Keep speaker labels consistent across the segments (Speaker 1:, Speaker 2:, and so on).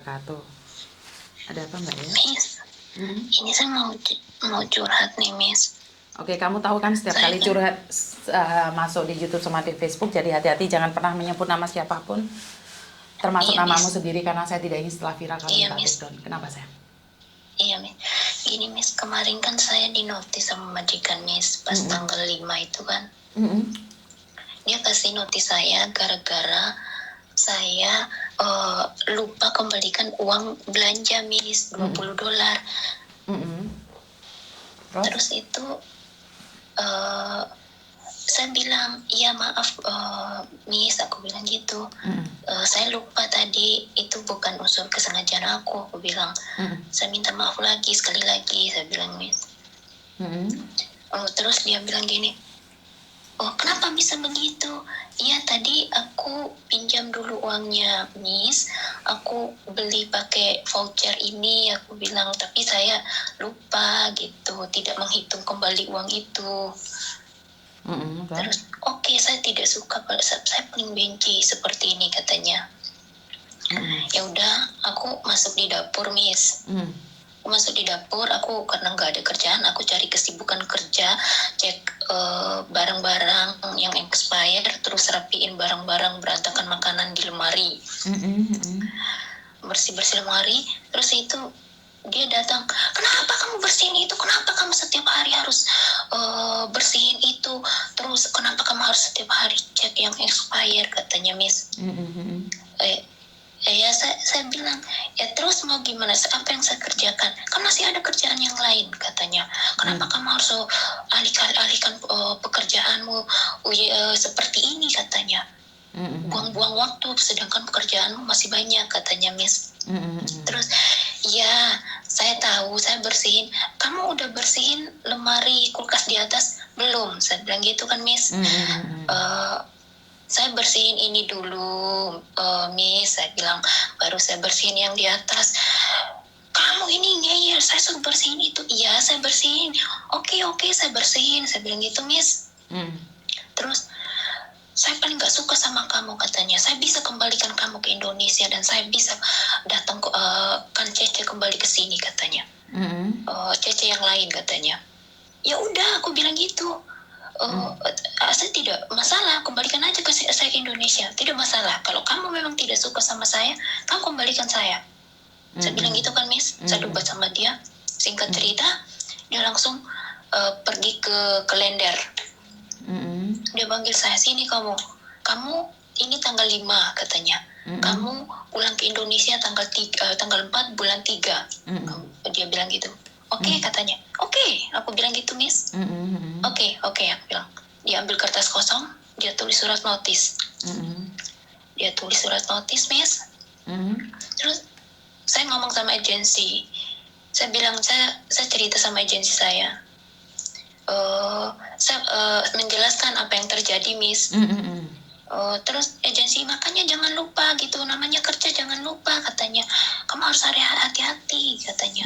Speaker 1: Wabarakatuh. Ada apa Mbak ya?
Speaker 2: Miss, ini saya mau curhat nih Miss.
Speaker 1: Oke, kamu tahu kan setiap kali curhat masuk di YouTube sama di Facebook, jadi hati-hati jangan pernah menyebut nama siapapun, termasuk
Speaker 2: Iya,
Speaker 1: namamu
Speaker 2: Miss.
Speaker 1: sendiri, karena saya tidak ingin setelah viral kamu
Speaker 2: Iya,
Speaker 1: minta
Speaker 2: Miss.
Speaker 1: take down. Kenapa saya?
Speaker 2: Iya Miss, gini Miss, kemarin kan saya dinotis sama majikan Miss pas tanggal 5 itu kan. Dia kasih notis saya gara-gara saya lupa kembalikan uang belanja Miss, $20. Terus itu saya bilang, iya maaf Miss, aku bilang gitu. Saya lupa tadi, itu bukan unsur kesengajaan aku bilang. Saya minta maaf lagi, sekali lagi, saya bilang Miss. Terus dia bilang gini, oh kenapa bisa begitu? Iya tadi aku pinjam dulu uangnya Miss, aku beli pakai voucher ini, aku bilang, tapi saya lupa gitu, tidak menghitung kembali uang itu. Terus oke, saya tidak suka, saya paling benci seperti ini katanya. Ya udah, aku masuk di dapur Miss. Masuk di dapur, aku karena nggak ada kerjaan, aku cari kesibukan kerja, cek barang-barang yang expired, terus rapiin barang-barang, berantakan makanan di lemari, bersih-bersih lemari. Terus itu dia datang, kenapa kamu bersihin itu, kenapa kamu setiap hari harus bersihin itu, terus kenapa kamu harus setiap hari cek yang expired, katanya Miss. Ya saya bilang, ya terus mau gimana, apa yang saya kerjakan, kan masih ada kerjaan yang lain, katanya. Kenapa kamu harus alihkan pekerjaanmu seperti ini, katanya. Buang-buang waktu, sedangkan pekerjaanmu masih banyak, katanya Miss. Terus ya saya tahu, saya bersihin. Kamu udah bersihin lemari kulkas di atas belum, saya bilang gitu kan Miss. Saya bersihin ini dulu Miss, saya bilang, baru saya bersihin yang di atas. Kamu ini ngeyel, saya suruh bersihin itu. Iya saya bersihin, oke saya bersihin, saya bilang gitu Miss. Terus saya paling gak suka sama kamu, katanya. Saya bisa kembalikan kamu ke Indonesia dan saya bisa datang kan Cece kembali ke sini, katanya. Cece yang lain, katanya. Ya udah, aku bilang gitu. Saya tidak masalah, kembalikan aja ke saya ke Indonesia, tidak masalah. Kalau kamu memang tidak suka sama saya, kamu kembalikan saya. Saya bilang gitu kan Miss. Saya debat sama dia. Singkat cerita, dia langsung pergi ke Klender. Dia panggil saya, sini kamu ini tanggal 5, katanya. Kamu pulang ke Indonesia tanggal 4 bulan 3. Dia bilang gitu. Oke, katanya. Oke, aku bilang gitu Miss. Oke, aku bilang. Dia ambil kertas kosong, dia tulis surat notis. Dia tulis surat notis Miss. Terus saya ngomong sama agensi. Saya bilang, saya cerita sama agensi saya. Saya menjelaskan apa yang terjadi Miss. Terus agensi, makanya jangan lupa gitu, namanya kerja jangan lupa, katanya. Kamu harus hati-hati, katanya.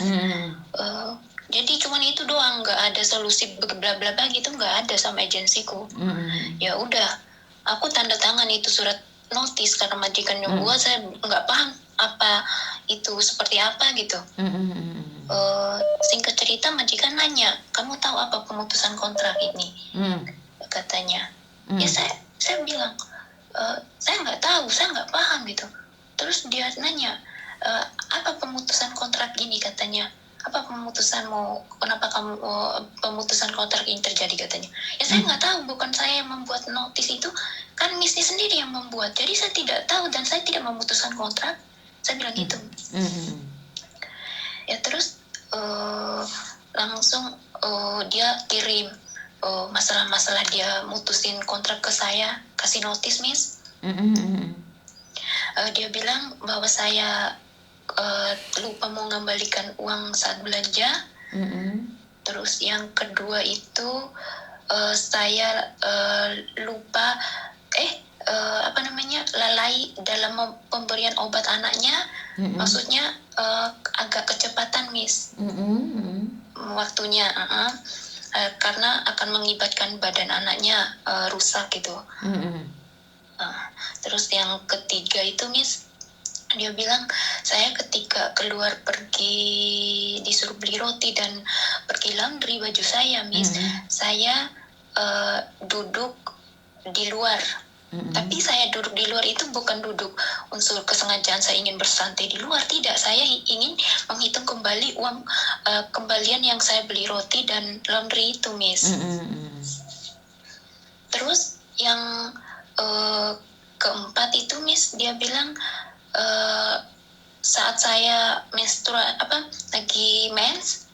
Speaker 2: Jadi cuman itu doang, nggak ada solusi bla bla bla gitu, nggak ada sama agensiku. Ya udah, aku tanda tangan itu surat notis karena majikan yang buat, saya nggak paham apa itu seperti apa gitu. Singkat cerita, majikan nanya, kamu tahu apa pemutusan kontrak ini? Katanya. Ya saya bilang, saya nggak tahu, saya nggak paham gitu. Terus dia nanya, apa pemutusan kontrak gini, katanya. Apa pemutusanmu, kenapa kamu pemutusan kontrak ini terjadi, katanya. Ya saya nggak tahu, bukan saya yang membuat notis itu, kan Missy sendiri yang membuat, jadi saya tidak tahu dan saya tidak memutuskan kontrak, saya bilang gitu. Ya terus langsung dia kirim masalah-masalah dia mutusin kontrak ke saya, kasih notis Miss. Dia bilang bahwa saya lupa mau mengembalikan uang saat belanja. Terus yang kedua itu saya lupa lalai dalam pemberian obat anaknya. Maksudnya agak kecepatan Miss waktunya, karena akan mengibatkan badan anaknya rusak gitu. Terus yang ketiga itu Miss, Dia bilang, saya ketika keluar pergi disuruh beli roti dan pergi laundry baju saya, Miss, saya duduk di luar. Tapi saya duduk di luar itu bukan duduk unsur kesengajaan saya ingin bersantai di luar, tidak. Saya ingin menghitung kembali uang kembalian yang saya beli roti dan laundry itu, Miss. Terus yang keempat itu, Miss, dia bilang saat saya lagi mens,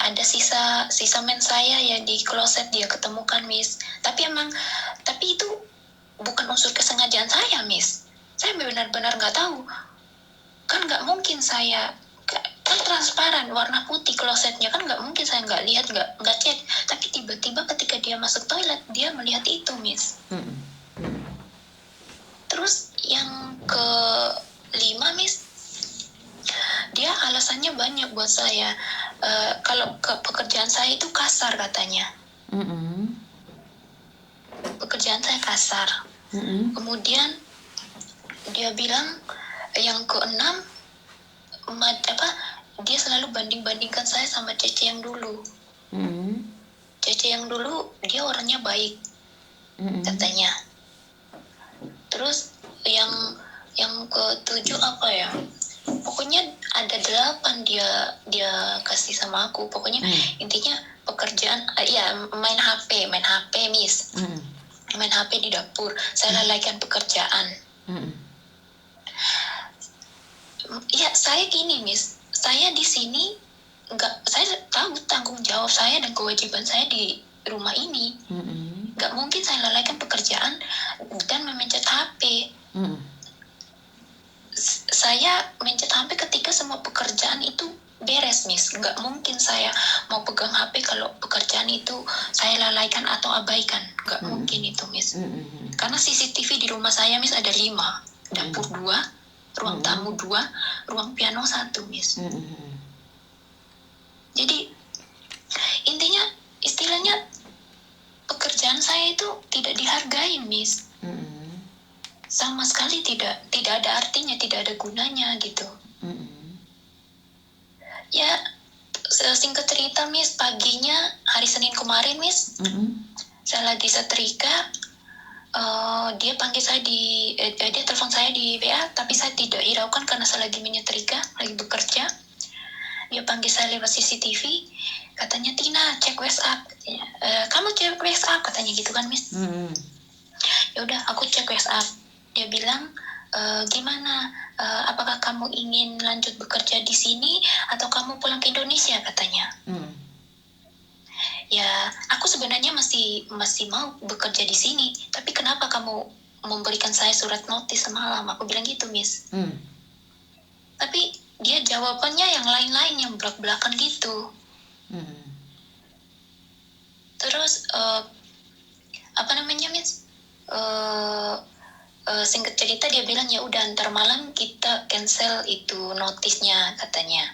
Speaker 2: ada sisa mens saya ya di kloset dia ketemukan, Miss. Tapi itu bukan unsur kesengajaan saya, Miss. Saya benar-benar nggak tahu. Kan nggak mungkin saya, kan transparan warna putih klosetnya, kan nggak mungkin saya nggak lihat, nggak cek. Tapi tiba-tiba ketika dia masuk toilet dia melihat itu, Miss. Terus yang ke-5, Miss, dia alasannya banyak buat saya. Kalau pekerjaan saya itu kasar katanya. Pekerjaan saya kasar. Kemudian dia bilang yang ke-6, dia selalu banding-bandingkan saya sama Cece yang dulu. Cece yang dulu dia orangnya baik, katanya. Terus yang ke-7 apa ya? Pokoknya ada 8 dia kasih sama aku. Pokoknya intinya pekerjaan main HP, Miss. Main HP di dapur. Saya lalaikan pekerjaan. Ya, saya gini, Miss. Saya di sini saya tahu tanggung jawab saya dan kewajiban saya di rumah ini. Nggak mungkin saya lalaikan pekerjaan dan memencet HP. Saya mencet HP ketika semua pekerjaan itu beres, Miss. Nggak mungkin saya mau pegang HP kalau pekerjaan itu saya lalaikan atau abaikan. Nggak mungkin itu, Miss. Karena CCTV di rumah saya, Miss, ada 5. Dapur 2, ruang tamu 2, ruang piano 1, Miss. Jadi intinya, istilahnya pekerjaan saya itu tidak dihargai, Miss. Sama sekali tidak ada artinya, tidak ada gunanya gitu. Ya, singkat cerita, Miss, paginya hari Senin kemarin, Miss, saya lagi setrika, dia panggil saya dia telepon saya di WA, tapi saya tidak hiraukan karena saya lagi menyetrika, lagi bekerja. Dia panggil saya lewat CCTV, katanya, Tina, cek WhatsApp. Katanya, kamu cek WhatsApp, katanya gitu kan, Miss. Ya udah, aku cek WhatsApp. Dia bilang, gimana, apakah kamu ingin lanjut bekerja di sini atau kamu pulang ke Indonesia, katanya. Ya, aku sebenarnya masih mau bekerja di sini, tapi kenapa kamu memberikan saya surat notis semalam? Aku bilang gitu, Miss. Tapi dia jawabannya yang lain-lain, yang belak-belakan gitu. Terus Miss, singkat cerita dia bilang, ya udah ntar malam kita cancel itu notisnya, katanya.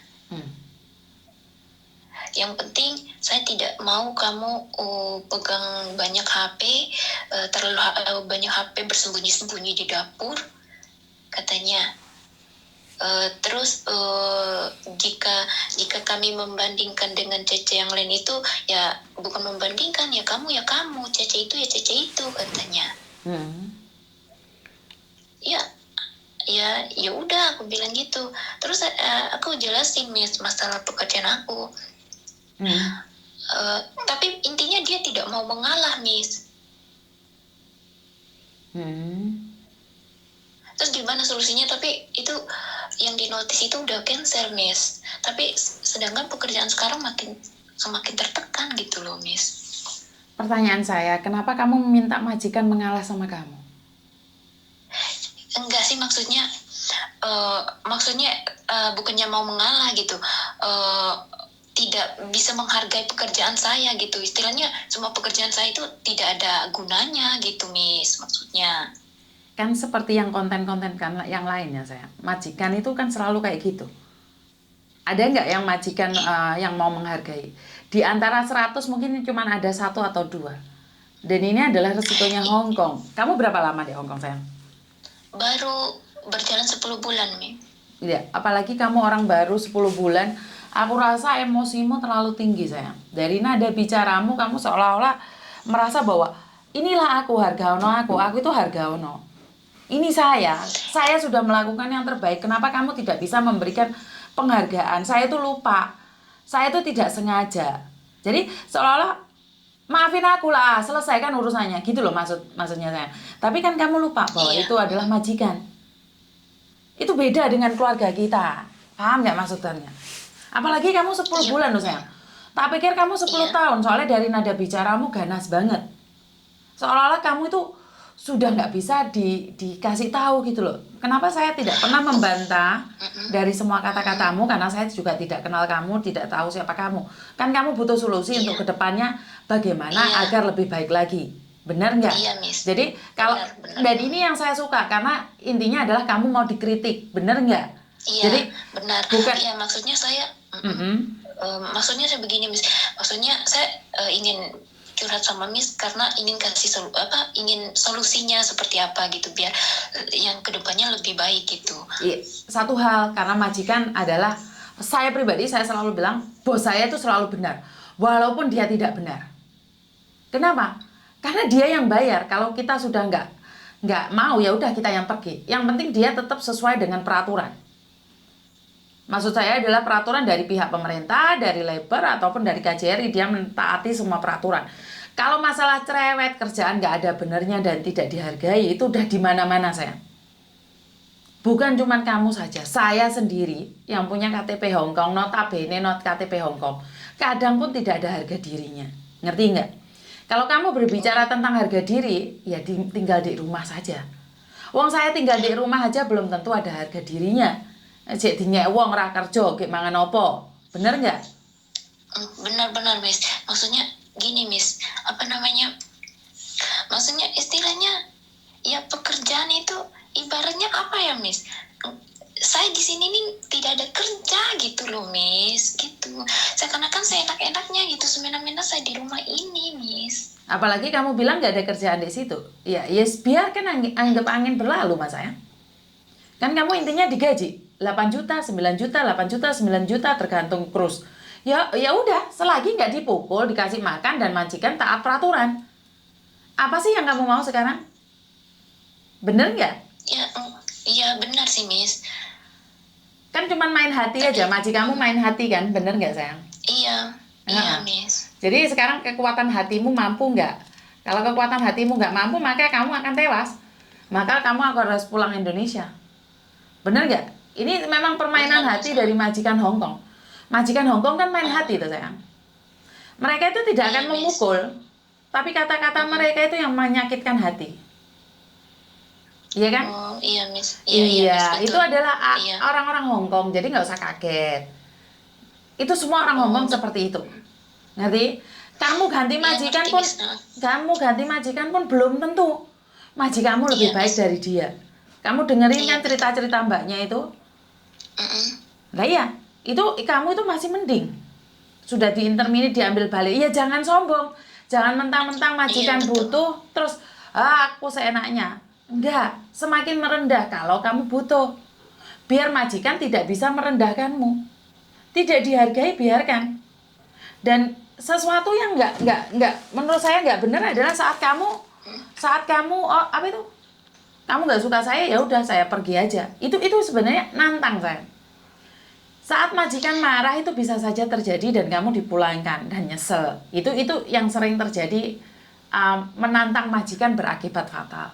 Speaker 2: Yang penting saya tidak mau kamu pegang banyak HP, terlalu banyak HP bersembunyi-sembunyi di dapur, katanya. Terus jika kami membandingkan dengan Cece yang lain itu, ya bukan membandingkan, ya kamu, Cece itu ya Cece itu, katanya. Ya udah, aku bilang gitu. Terus aku jelasin, Miss, masalah pekerjaan aku. Tapi intinya dia tidak mau mengalah, Miss. Terus gimana solusinya? Tapi itu yang di notis itu udah cancel, Miss. Tapi sedangkan pekerjaan sekarang semakin tertekan gitu loh, Miss.
Speaker 1: Pertanyaan saya, kenapa kamu meminta majikan mengalah sama kamu?
Speaker 2: Enggak sih, maksudnya bukannya mau mengalah gitu, tidak bisa menghargai pekerjaan saya gitu. Istilahnya semua pekerjaan saya itu tidak ada gunanya gitu, Miss, maksudnya.
Speaker 1: Kan seperti yang konten-konten kan yang lainnya, saya. Majikan itu kan selalu kayak gitu. Ada nggak yang majikan yang mau menghargai? Di antara 100 mungkin cuma ada 1 atau 2. Dan ini adalah resikonya Hong Kong. Kamu berapa lama di Hong Kong, sayang?
Speaker 2: berjalan 10 bulan, Mi.
Speaker 1: Ya, apalagi kamu orang baru 10 bulan, aku rasa emosimu terlalu tinggi sayang. Dari nada bicaramu kamu seolah-olah merasa bahwa inilah aku, harga ono aku itu harga ono. Ini saya sudah melakukan yang terbaik. Kenapa kamu tidak bisa memberikan penghargaan? Saya itu lupa, saya itu tidak sengaja. Jadi seolah-olah maafin aku lah, selesaikan urusannya, gitu loh maksudnya saya. Tapi kan kamu lupa bahwa
Speaker 2: Iya.
Speaker 1: itu adalah majikan. Itu beda dengan keluarga kita. Paham nggak maksudnya? Apalagi kamu 10
Speaker 2: Iya.
Speaker 1: bulan loh sayang. Tak pikir kamu 10
Speaker 2: Iya.
Speaker 1: tahun, soalnya dari nada bicaramu ganas banget. Seolah-olah kamu itu sudah nggak bisa dikasih tahu gitu loh. Kenapa saya tidak pernah membantah dari semua kata-katamu, karena saya juga tidak kenal kamu, tidak tahu siapa kamu. Kan kamu butuh solusi untuk kedepannya bagaimana
Speaker 2: Iya.
Speaker 1: agar lebih baik lagi. Benar nggak?
Speaker 2: Iya, Miss.
Speaker 1: Jadi kalau
Speaker 2: Benar.
Speaker 1: dan ini yang saya suka karena intinya adalah kamu mau dikritik, benar nggak?
Speaker 2: Iya,
Speaker 1: Jadi
Speaker 2: benar.
Speaker 1: bukan.
Speaker 2: Iya, maksudnya saya
Speaker 1: Mm-mm.
Speaker 2: maksudnya saya begini, Miss. Maksudnya saya ingin curhat sama Miss karena ingin kasih ingin solusinya seperti apa gitu biar yang kedepannya lebih baik gitu.
Speaker 1: Iya, satu hal, karena majikan adalah, saya pribadi saya selalu bilang bos saya itu selalu benar walaupun dia tidak benar. Kenapa? Karena dia yang bayar. Kalau kita sudah nggak mau, ya udah kita yang pergi. Yang penting dia tetap sesuai dengan peraturan. Maksud saya adalah peraturan dari pihak pemerintah, dari labor ataupun dari KJRI, dia mentaati semua peraturan. Kalau masalah cerewet, kerjaan nggak ada benernya dan tidak dihargai, itu udah di mana-mana sayang. Bukan cuma kamu saja, saya sendiri yang punya KTP Hong Kong, notabene not KTP Hong Kong, kadang pun tidak ada harga dirinya. Ngerti nggak? Kalau kamu berbicara tentang harga diri, ya tinggal di rumah saja. Wong saya tinggal di rumah aja belum tentu ada harga dirinya. Cek dinyek wong ra kerja, gek mangan opo. Bener nggak?
Speaker 2: Benar-benar, Miss. Maksudnya gini, Miss. Apa namanya? Maksudnya istilahnya ya pekerjaan itu ibaratnya apa ya, Miss? Saya di sini nih tidak ada kerja gitu loh, Miss. Gitu. Seakan-akan saya enak-enaknya gitu, semena-mena saya di rumah ini, Miss.
Speaker 1: Apalagi kamu bilang nggak ada kerjaan di situ. Ya, yes, biarkan anggap angin berlalu, Mas sayang. Kan kamu intinya digaji 8 juta, 9 juta, 8 juta, 9 juta tergantung krus. Ya udah, selagi nggak dipukul, dikasih makan dan majikan taat peraturan. Apa sih yang kamu mau sekarang? Bener nggak?
Speaker 2: Ya benar sih, Miss.
Speaker 1: Kan cuman main hati aja, majikanmu main hati kan, bener nggak sayang?
Speaker 2: Iya, Miss.
Speaker 1: Jadi sekarang kekuatan hatimu mampu nggak? Kalau kekuatan hatimu nggak mampu, maka kamu akan tewas. Maka kamu akan harus pulang Indonesia. Bener nggak? Ini memang permainan hati dari majikan Hong Kong. Majikan Hong Kong kan main hati tuh sayang. Mereka itu tidak akan memukul, tapi kata-kata mereka itu yang menyakitkan hati. Iya kan?
Speaker 2: Oh iya, Miss.
Speaker 1: Iya,
Speaker 2: Miss,
Speaker 1: itu adalah orang-orang Hong Kong, jadi nggak usah kaget. Itu semua orang Hong Kong seperti itu. Ngerti? Kamu ganti majikan pun, belum tentu majikanmu lebih baik dari dia. Kamu dengerin kan cerita-cerita mbaknya itu? Lah iya, itu kamu itu masih mending. Sudah diintermini diambil balik. Ya jangan sombong. Jangan mentang-mentang majikan butuh terus aku seenaknya. Enggak, semakin merendah kalau kamu butuh. Biar majikan tidak bisa merendahkanmu. Tidak dihargai, biarkan. Dan sesuatu yang enggak menurut saya enggak benar adalah saat kamu apa itu? Kamu nggak suka saya, ya udah saya pergi aja. Itu sebenarnya nantang saya. Saat majikan marah itu bisa saja terjadi dan kamu dipulangkan dan nyesel. Itu yang sering terjadi, menantang majikan berakibat fatal.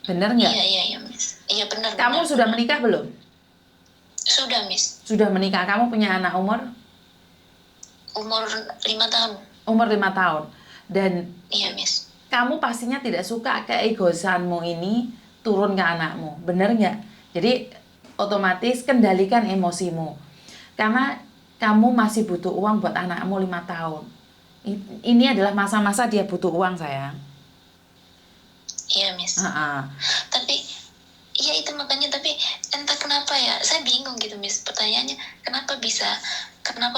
Speaker 1: Bener nggak?
Speaker 2: Iya, Miss. Iya benar.
Speaker 1: Kamu sudah menikah belum?
Speaker 2: Sudah, Miss.
Speaker 1: Sudah menikah. Kamu punya anak umur
Speaker 2: 5 tahun.
Speaker 1: Umur 5 tahun. Dan
Speaker 2: iya, Miss.
Speaker 1: Kamu pastinya tidak suka keegoisanmu ini turun ke anakmu, bener nggak? Jadi otomatis kendalikan emosimu, karena kamu masih butuh uang buat anakmu 5 tahun. Ini adalah masa-masa dia butuh uang sayang.
Speaker 2: Iya, Miss. Tapi ya itu makanya, tapi entah kenapa ya saya bingung gitu, Miss. Pertanyaannya kenapa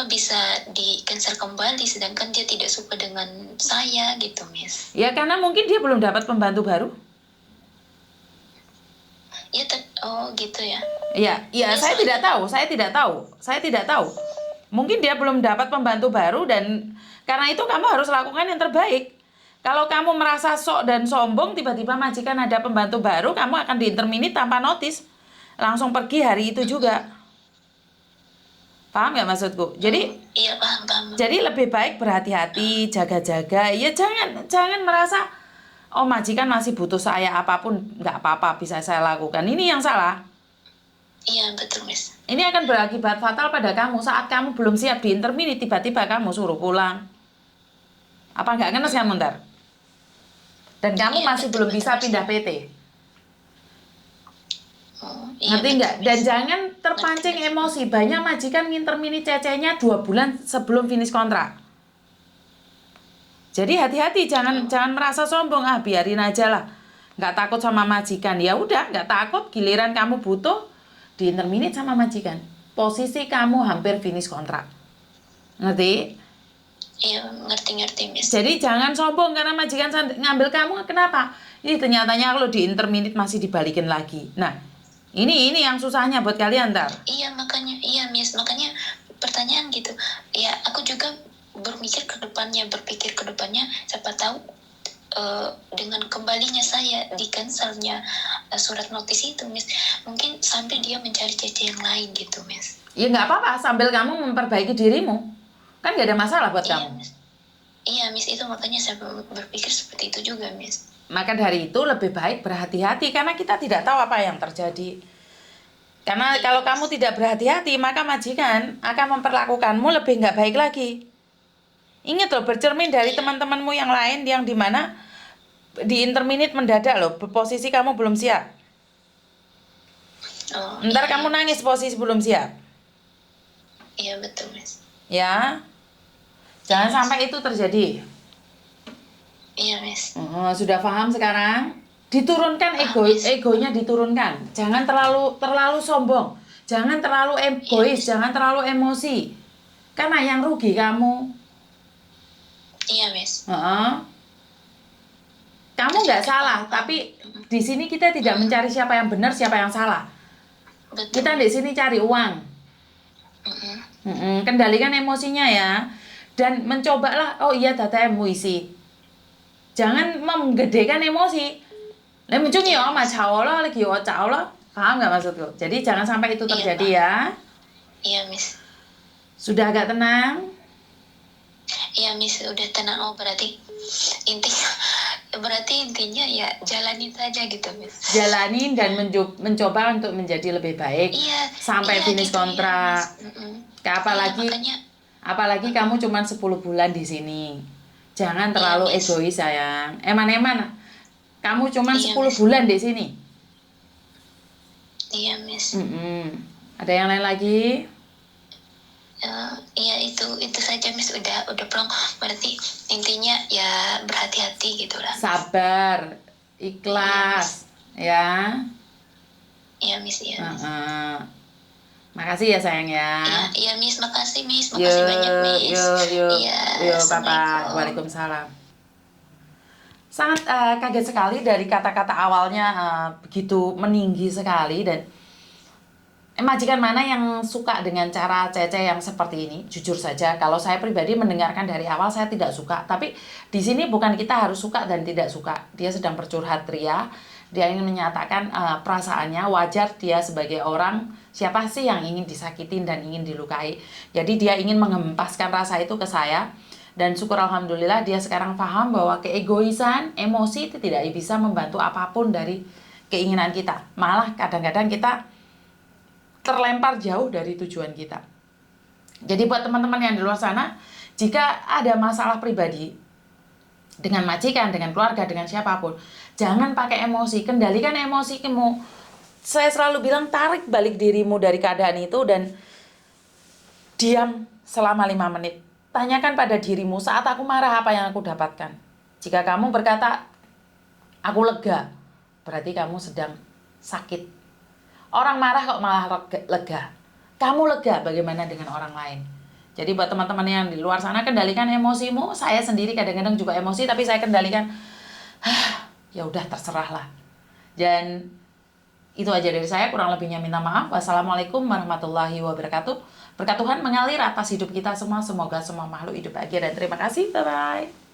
Speaker 2: bisa di cancel kembali sedangkan dia tidak suka dengan saya gitu, Miss.
Speaker 1: Ya karena mungkin dia belum dapat pembantu baru.
Speaker 2: Ya, oh gitu ya.
Speaker 1: Iya, iya,
Speaker 2: Ya,
Speaker 1: saya tidak tahu, saya tidak tahu. Mungkin dia belum dapat pembantu baru dan karena itu kamu harus lakukan yang terbaik. Kalau kamu merasa sok dan sombong, tiba-tiba majikan ada pembantu baru, kamu akan diinterminate tanpa notis. Langsung pergi hari itu juga. Paham nggak maksudku? Jadi
Speaker 2: Iya, paham.
Speaker 1: Jadi lebih baik berhati-hati, jaga-jaga. Ya jangan merasa oh majikan masih butuh saya apapun nggak apa-apa bisa saya lakukan. Ini yang salah.
Speaker 2: Iya, betul, Miss.
Speaker 1: Ini akan berakibat fatal pada kamu saat kamu belum siap diintermini tiba-tiba kamu suruh pulang. Apa nggak ngenes kamu ntar? Dan kamu
Speaker 2: Iya,
Speaker 1: masih
Speaker 2: betul,
Speaker 1: belum
Speaker 2: betul,
Speaker 1: bisa
Speaker 2: Miss.
Speaker 1: pindah PT.
Speaker 2: Iya,
Speaker 1: Ngerti
Speaker 2: betul,
Speaker 1: nggak?
Speaker 2: Miss.
Speaker 1: Dan jangan terpancing
Speaker 2: Ngerti, Miss.
Speaker 1: emosi. Banyak majikan ngintermini cecenya 2 bulan sebelum finish kontrak. Jadi hati-hati, jangan merasa sombong. Biarin aja lah. Nggak takut sama majikan. Ya udah, nggak takut. Giliran kamu butuh, diinterminate sama majikan. Posisi kamu hampir finish kontrak. Ngerti?
Speaker 2: Iya, ngerti, Miss.
Speaker 1: Jadi jangan sombong karena majikan ngambil kamu. Kenapa? Ini ternyatanya kalau diinterminate masih dibalikin lagi. Nah, ini yang susahnya buat kalian ntar.
Speaker 2: Iya, Miss. Makanya pertanyaan gitu. Ya, aku juga berpikir ke depannya, siapa tahu dengan kembalinya saya di cancelnya surat notis itu, Miss, mungkin sambil dia mencari cece yang lain gitu, Miss.
Speaker 1: Ya nggak apa-apa, sambil kamu memperbaiki dirimu. Kan nggak ada masalah buat
Speaker 2: Iya,
Speaker 1: kamu.
Speaker 2: Miss. Iya, Miss, itu makanya saya berpikir seperti itu juga, Miss.
Speaker 1: Maka dari itu lebih baik berhati-hati karena kita tidak tahu apa yang terjadi. Karena kalau kamu tidak berhati-hati, maka majikan akan memperlakukanmu lebih nggak baik lagi. Ingat loh, bercermin dari teman-temanmu yang lain yang dimana diinterminate mendadak loh, posisi kamu belum siap.
Speaker 2: Oh,
Speaker 1: Ntar
Speaker 2: iya,
Speaker 1: kamu nangis posisi belum siap.
Speaker 2: Iya, betul, Miss.
Speaker 1: Ya, jangan sampai itu terjadi.
Speaker 2: Iya, Miss.
Speaker 1: Sudah paham sekarang? Diturunkan
Speaker 2: Miss.
Speaker 1: egonya diturunkan. Jangan terlalu sombong. Jangan terlalu egois, jangan terlalu emosi. Karena yang rugi kamu.
Speaker 2: Iya, Miss.
Speaker 1: Kamu nggak salah, tapi di sini kita tidak mencari siapa yang benar, siapa yang salah.
Speaker 2: Betul.
Speaker 1: Kita di sini cari uang. Kendalikan emosinya ya. Dan mencobalah, oh iya datamu isi. Jangan menggedekan emosi. Lah muncul ya sama cowok lo lagi ocak lo. Paham nggak maksudku? Jadi jangan sampai itu terjadi ya.
Speaker 2: Iya, Miss.
Speaker 1: Sudah agak tenang?
Speaker 2: Iya, Miss, udah tenang. Oh, berarti intinya ya jalanin saja gitu, Miss.
Speaker 1: Jalanin dan mencoba untuk menjadi lebih baik.
Speaker 2: Iya,
Speaker 1: sampai finish
Speaker 2: gitu,
Speaker 1: kontrak.
Speaker 2: Ya,
Speaker 1: Apalagi kamu cuma 10 bulan di sini. Jangan terlalu egois sayang. Eman-eman. Kamu cuma 10 bulan di sini.
Speaker 2: Iya, Miss.
Speaker 1: Ada yang lain lagi?
Speaker 2: Iya, itu saja, Miss. Udah plong. Berarti intinya ya berhati-hati gitu lah.
Speaker 1: Sabar, ikhlas, ya.
Speaker 2: Iya, Miss, iya.
Speaker 1: Makasih ya sayang ya.
Speaker 2: Iya, Miss, makasih, Miss. Makasih banyak, Miss.
Speaker 1: Iya, Papa. Waalaikumsalam. Sangat kaget sekali dari kata-kata awalnya begitu meninggi sekali dan majikan mana yang suka dengan cara Cece yang seperti ini? Jujur saja, kalau saya pribadi mendengarkan dari awal saya tidak suka. Tapi di sini bukan kita harus suka dan tidak suka. Dia sedang bercurhat ria. Dia ingin menyatakan perasaannya, wajar dia sebagai orang. Siapa sih yang ingin disakitin dan ingin dilukai? Jadi dia ingin mengempaskan rasa itu ke saya. Dan syukur alhamdulillah dia sekarang paham bahwa keegoisan, emosi itu tidak bisa membantu apapun dari keinginan kita. Malah kadang-kadang kita terlempar jauh dari tujuan kita. Jadi buat teman-teman yang di luar sana, jika ada masalah pribadi dengan majikan, dengan keluarga, dengan siapapun, jangan pakai emosi, kendalikan emosi kamu. Saya selalu bilang tarik balik dirimu dari keadaan itu dan diam selama 5 menit. Tanyakan pada dirimu, saat aku marah apa yang aku dapatkan? Jika kamu berkata, aku lega, berarti kamu sedang sakit. Orang marah kok malah lega. Kamu lega, bagaimana dengan orang lain? Jadi buat teman-teman yang di luar sana, kendalikan emosimu. Saya sendiri kadang-kadang juga emosi, tapi saya kendalikan. Ya udah terserahlah. Dan Itu aja dari saya, kurang lebihnya minta maaf. Wassalamualaikum warahmatullahi wabarakatuh. Berkat Tuhan mengalir atas hidup kita semua. Semoga semua makhluk hidup bahagia dan terima kasih. Bye-bye.